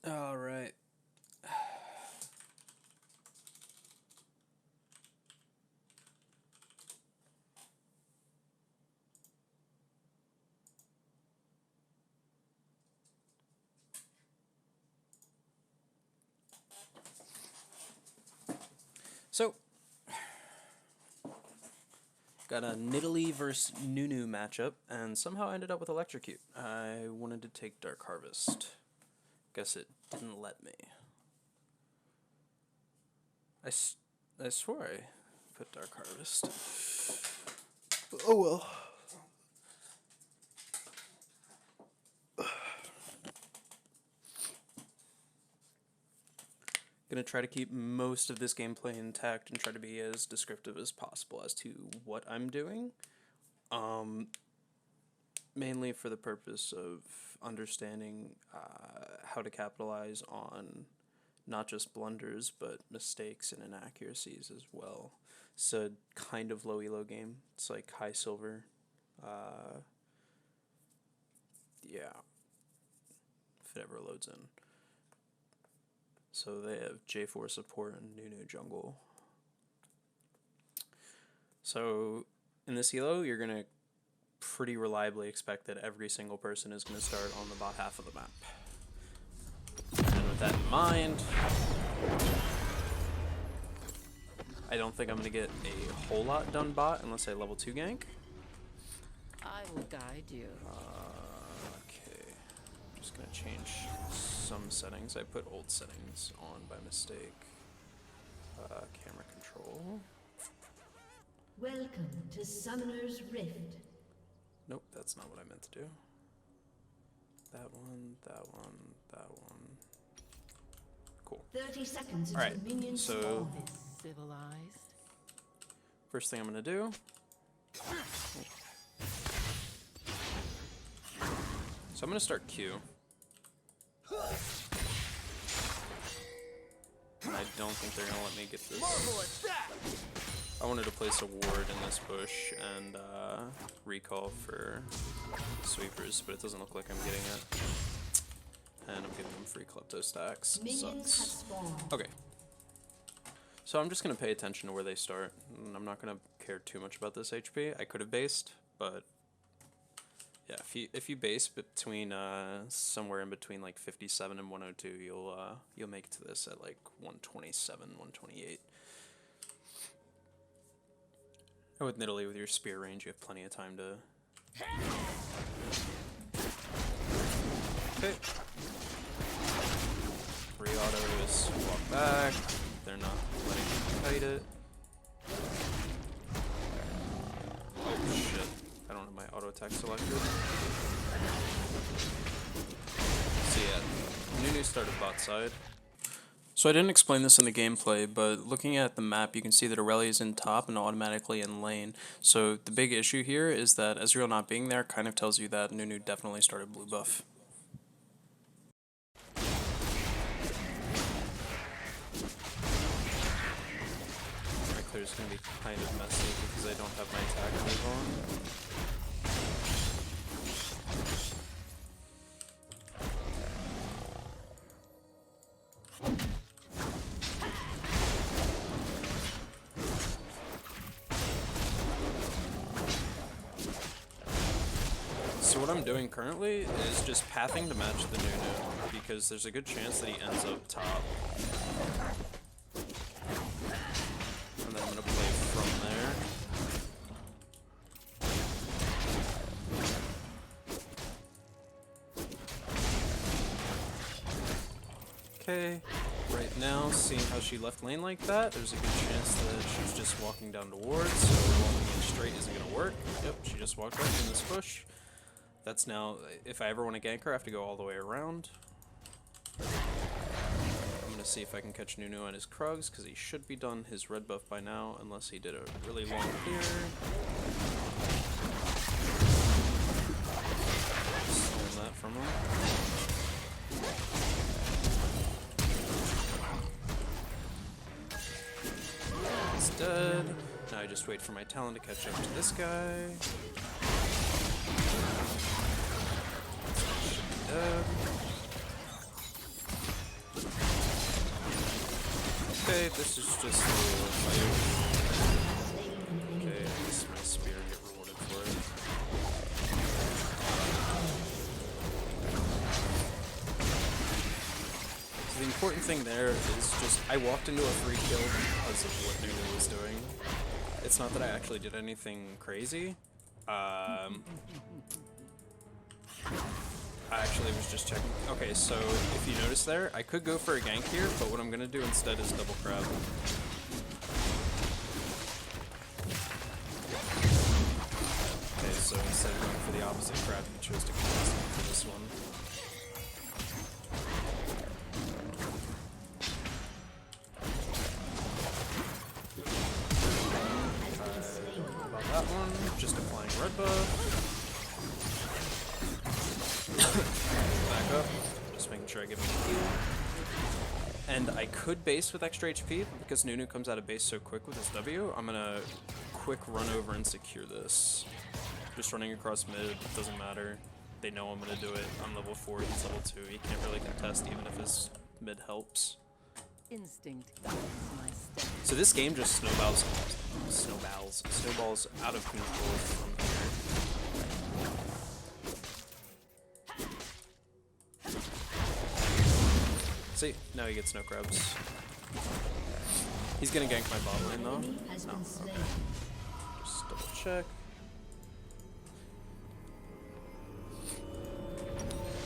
All right. So, got a Nidalee versus Nunu matchup, and somehow ended up with Electrocute. I wanted to take Dark Harvest. Guess it didn't let me. I swore I put Dark Harvest. Oh well. Gonna try to keep most of this gameplay intact and try to be as descriptive as possible as to what I'm doing. Mainly for the purpose of understanding how to capitalize on not just blunders, but mistakes and inaccuracies as well. It's a kind of low elo game. It's like high silver. Yeah. If it ever loads in. So they have J4 support and Nunu jungle. So in this elo, you're going to pretty reliably expect that every single person is going to start on the bot half of the map. And with that in mind, I don't think I'm going to get a whole lot done bot unless I level 2 gank. I will guide you. Okay, I'm just going to change some settings. I put old settings on by mistake. Camera control. Welcome to Summoner's Rift. Nope, that's not what I meant to do. That one, that one, that one. Cool. 30 seconds until Alright, minions so spawn. Civilized. first thing I'm gonna do. So I'm gonna start Q. I don't think they're gonna let me get this. I wanted to place a ward in this bush and recall for sweepers, but it doesn't look like I'm getting it. And I'm giving them free klepto stacks. Minions have Sucks. spawned. Okay. So I'm just gonna pay attention to where they start. And I'm not gonna care too much about this HP. I could have based, but yeah, if you base between somewhere in between like 57 and 102, you'll make it to this at like 127, 128. And with Nidalee, with your spear range, you have plenty of time to. Okay. Re-autos, walk back. They're not letting me kite it. Oh shit. I don't have my auto attack selected. So yeah, Nunu started bot side. So I didn't explain this in the gameplay, but looking at the map, you can see that Aurelia is in top and automatically in lane. So the big issue here is that Ezreal not being there kind of tells you that Nunu definitely started blue buff. My clear is going to be kind of messy because I don't have my attack move on. So what I'm doing currently is just pathing to match the Nunu, because there's a good chance that he ends up top. And then I'm going to play from there. Okay, right now, seeing how she left lane like that, there's a good chance that she's just walking down towards, so walking in straight isn't going to work. Yep, she just walked right in this bush. That's now, if I ever want to gank her, I have to go all the way around. I'm going to see if I can catch Nunu on his Krugs, because he should be done his red buff by now, unless he did a really long clear. Stolen that from him. He's dead. Now I just wait for my talent to catch up to this guy. Should be dead. Okay, this is just a little fight. Okay, I guess my spear get rewarded for it. So the important thing there is just I walked into a free kill because of what Nunu was doing. It's not that I actually did anything crazy. I actually was just checking. Okay, so if you notice there, I could go for a gank here, but what I'm gonna do instead is double crab. Okay, so instead of going for the opposite crab, you chose to go for this one. About that one, just applying red buff. Back up, just making sure I get my heal. And I could base with extra HP, but because Nunu comes out of base so quick with his W, I'm gonna quick run over and secure this. Just running across mid, doesn't matter. They know I'm gonna do it. I'm level 4, he's level 2. He can't really contest even if his mid helps. Instinct guides my steps. So this game just snowballs out of control from here. See, now he gets no crabs. He's gonna gank my bot lane though. No, okay. Just double check.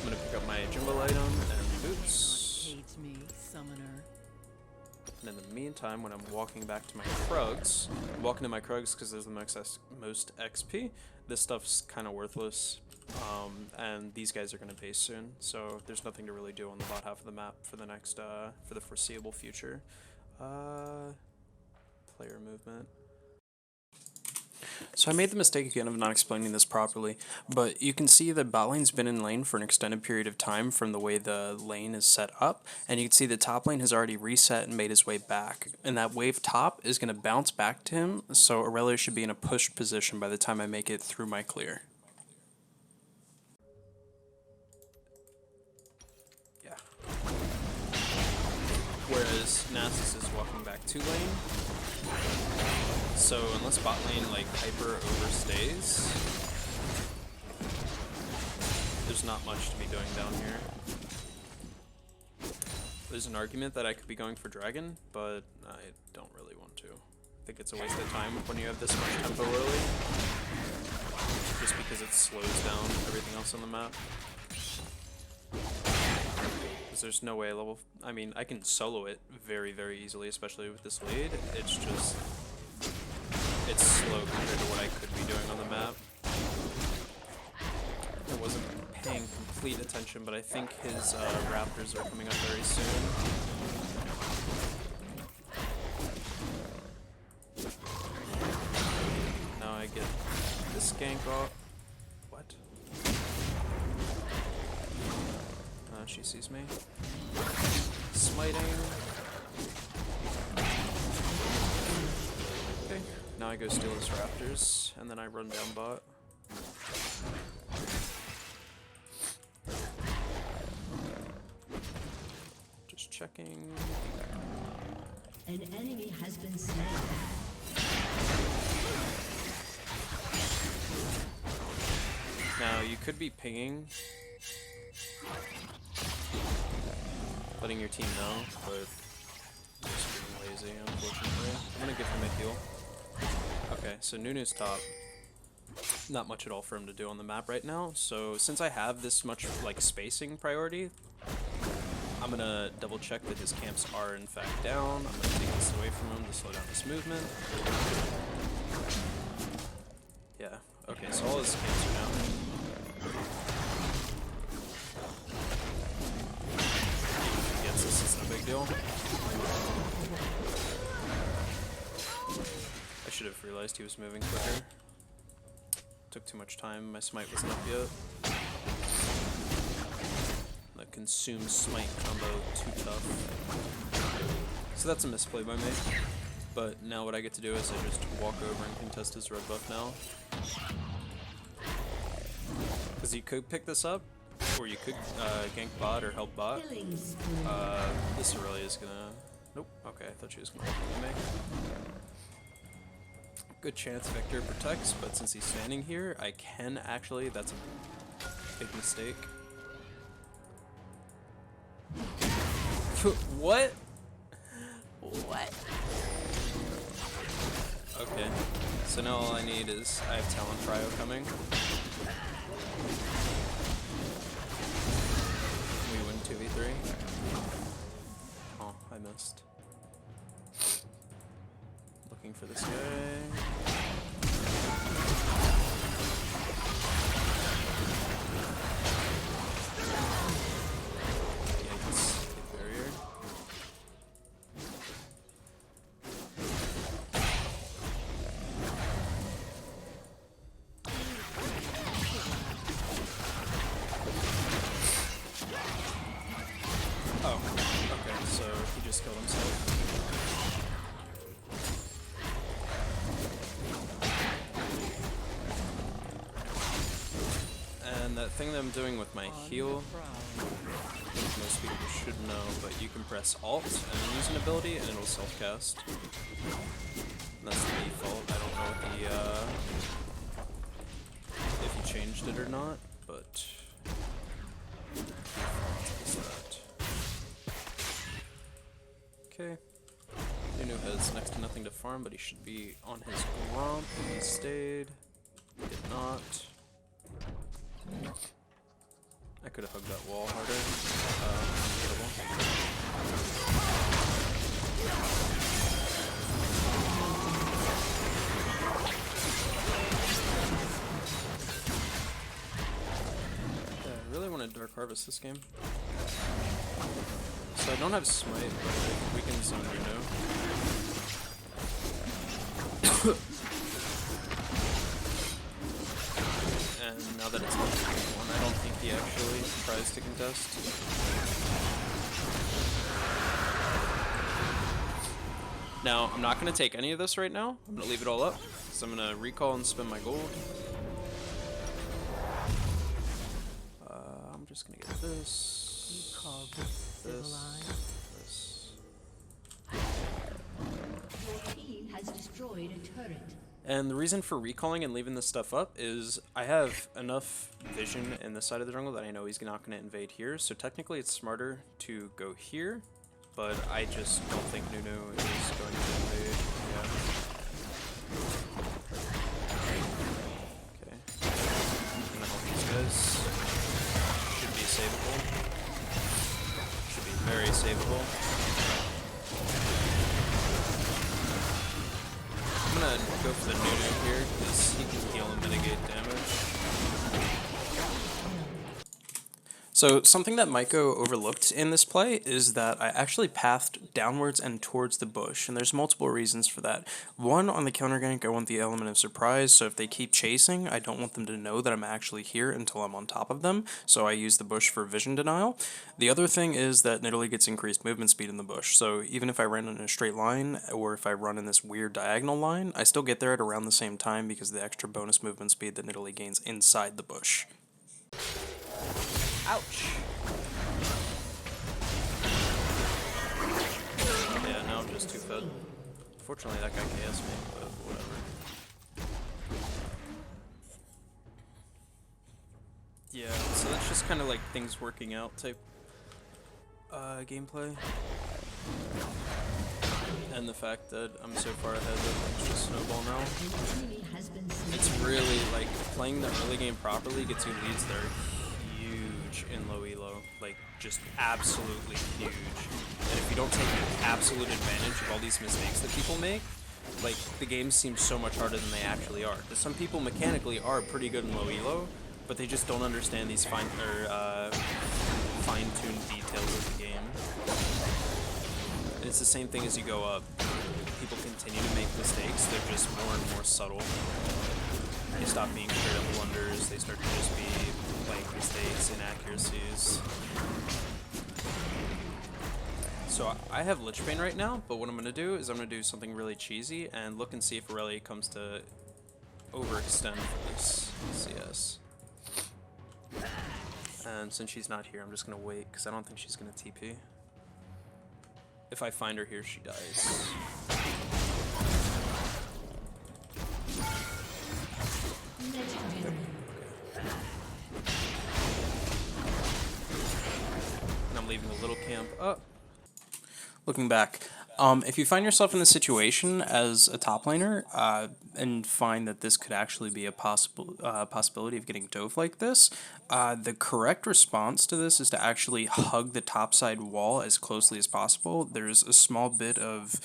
I'm gonna pick up my Jumbo item and boots. Cage me, summoner. And in the meantime, when I'm walking back to my Krugs, I'm walking to my Krugs because there's the most XP. This stuff's kind of worthless. And these guys are going to base soon, so there's nothing to really do on the bot half of the map for the next, for the foreseeable future. Player movement. So I made the mistake again of not explaining this properly, but you can see that bot lane's been in lane for an extended period of time from the way the lane is set up, and you can see the top lane has already reset and made his way back, and that wave top is going to bounce back to him, so Aurelia should be in a pushed position by the time I make it through my clear. Whereas Nasus is walking back to lane. So unless bot lane like hyper overstays, there's not much to be doing down here. There's an argument that I could be going for dragon, but I don't really want to. I think it's a waste of time when you have this much tempo early. Just because it slows down everything else on the map. There's no way I mean, I can solo it very, very easily, especially with this lead. It's just, it's slow compared to what I could be doing on the map. I wasn't paying complete attention, but I think his raptors are coming up very soon. Now I get this gank off. What? She sees me. Smiting. Okay, now I go steal his raptors, and then I run down bot. Just checking. An enemy has been slain. Now, you could be pinging, letting your team know, but I'm just being lazy, unfortunately. I'm gonna give him a heal. Okay, so Nunu's top. Not much at all for him to do on the map right now, so since I have this much, like, spacing priority, I'm gonna double check that his camps are in fact down. I'm gonna take this away from him to slow down his movement. Yeah, okay, so all his camps are down. It's no big deal. I should have realized he was moving quicker. Took too much time, my smite wasn't up yet. The consume smite combo, too tough. So that's a misplay by me. But now what I get to do is I just walk over and contest his red buff now. Because you could pick this up, or you could gank bot or help bot. This Aurelia is gonna Nope. Okay, I thought she was gonna ultimate me. Good chance Vector protects, but since he's standing here, I can actually. That's a big mistake. What? What? Okay. So now all I need is I have Talon Cryo coming. We win 2v3. Oh, I missed. Looking for this guy. Yikes. Big barrier. Oh, okay, so he just killed himself. And that thing that I'm doing with my heal, I think most people should know, but you can press Alt and then use an ability and it'll self-cast. That's the default. I don't know what the, if you changed it or not, but default is that. Okay. Nunu has next to nothing to farm, but he should be on his Gromp. He stayed. He did not. I could have hugged that wall harder. Yeah, I really want to Dark Harvest this game. So I don't have Smite, but we can zone Nunu. And now that it's 1, I don't think he actually tries to contest. Now, I'm not going to take any of this right now. I'm going to leave it all up, so I'm going to recall and spend my gold. I'm just going to get this. You call this civilized? This. Your team has destroyed a turret. And the reason for recalling and leaving this stuff up is I have enough vision in this side of the jungle that I know he's not going to invade here. So technically it's smarter to go here, but I just don't think Nunu is going to invade. Yeah. Okay. I'm going to help these guys. Should be savable. Should be very savable. I'm gonna go for the Nunu here, because he can heal and mitigate damage. So something that Maiko overlooked in this play is that I actually pathed downwards and towards the bush, and there's multiple reasons for that. One, on the counter gank, I want the element of surprise, so if they keep chasing, I don't want them to know that I'm actually here until I'm on top of them, so I use the bush for vision denial. The other thing is that Nidalee gets increased movement speed in the bush, so even if I ran in a straight line, or if I run in this weird diagonal line, I still get there at around the same time because of the extra bonus movement speed that Nidalee gains inside the bush. Ouch! Yeah, now I'm just too fed. Fortunately, that guy KS'd me, but whatever. Yeah, so that's just kind of like things working out type gameplay. And the fact that I'm so far ahead that things just snowball now. It's really like playing the early game properly gets you leads that are huge in low elo, like just absolutely huge. And if you don't take absolute advantage of all these mistakes that people make, like the game seems so much harder than they actually are. Because some people mechanically are pretty good in low elo, but they just don't understand these fine-tuned details of the game. And it's the same thing as you go up. People continue to make mistakes, they're just more and more subtle. They stop being straight up blunders, they start to just be like mistakes, inaccuracies. So I have Lich Bane right now, but what I'm going to do is I'm going to do something really cheesy and look and see if Aurelia comes to overextend for this CS. And since she's not here, I'm just going to wait because I don't think she's going to TP. If I find her here, she dies. And I'm leaving the little camp up. Looking back, if you find yourself in this situation as a top laner, and find that this could actually be a possibility of getting dove like this, the correct response to this is to actually hug the topside wall as closely as possible. There's a small bit of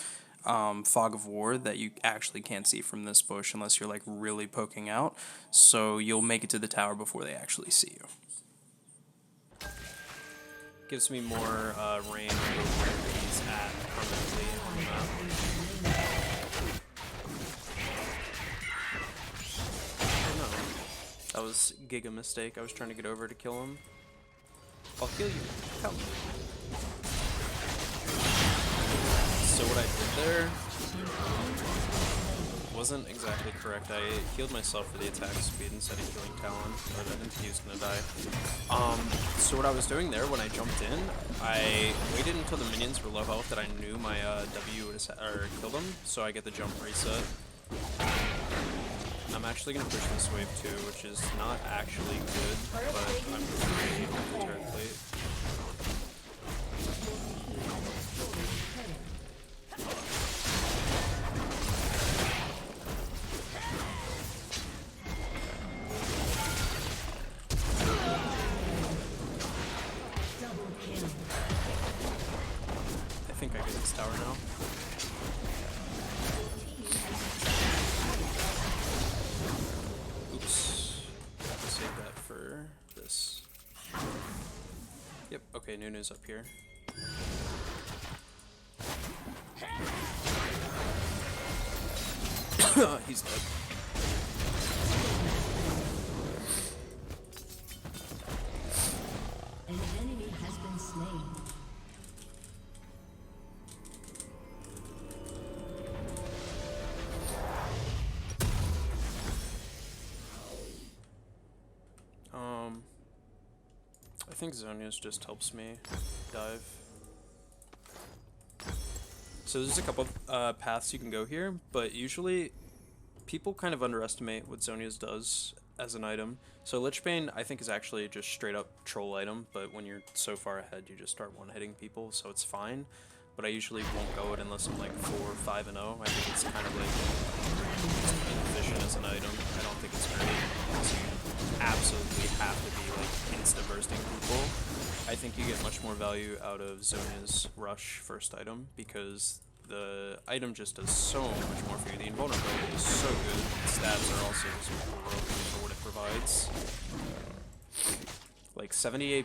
fog of war that you actually can't see from this bush unless you're like really poking out, so you'll make it to the tower before they actually see you. Gives me more range of where he's at permanently on the map. Oh no. That was giga mistake. I was trying to get over to kill him. I'll kill you. Come. So what I did there wasn't exactly correct. I healed myself for the attack speed instead of killing Talon, but I didn't think he was gonna die. So what I was doing there when I jumped in, I waited until the minions were low health that I knew my W would kill them, so I get the jump reset. I'm actually gonna push this wave too, which is not actually good, but I'm pretty on the turret plate. I think I get this tower now. Oops. Have to save that for this. Yep, okay, Nunu's up here. He's dead. An enemy has been slain. I think Zhonya's just helps me dive. So there's a couple paths you can go here, but usually people kind of underestimate what Zhonya's does as an item. So Lichbane I think is actually just straight up troll item, but when you're so far ahead you just start one-hitting people, so it's fine. But I usually won't go it unless I'm like 4, 5, and 0. I think it's kind of like inefficient as an item. I don't think it's great because you absolutely have to be like insta-bursting people. I think you get much more value out of Zhonya's rush first item because the item just does so much more for you. The invulnerability is so good. The stats are also just broken for what it provides. Like 70 AP,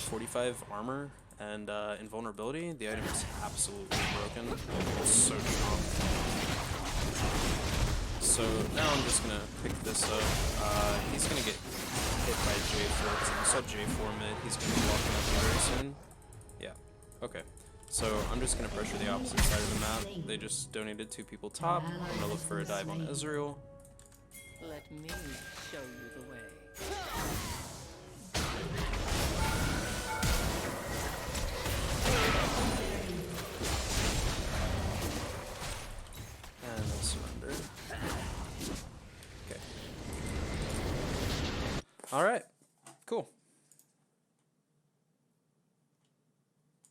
45 armor, and invulnerability. The item is absolutely broken. It's so strong. So now I'm just gonna pick this up. He's gonna get hit by J4 because if you saw J4 mid, he's gonna be walking up here very soon. Yeah. Okay. So I'm just gonna pressure the opposite side of the map. They just donated 2 people top. I'm gonna look for a dive on Ezreal. Let me show you the way.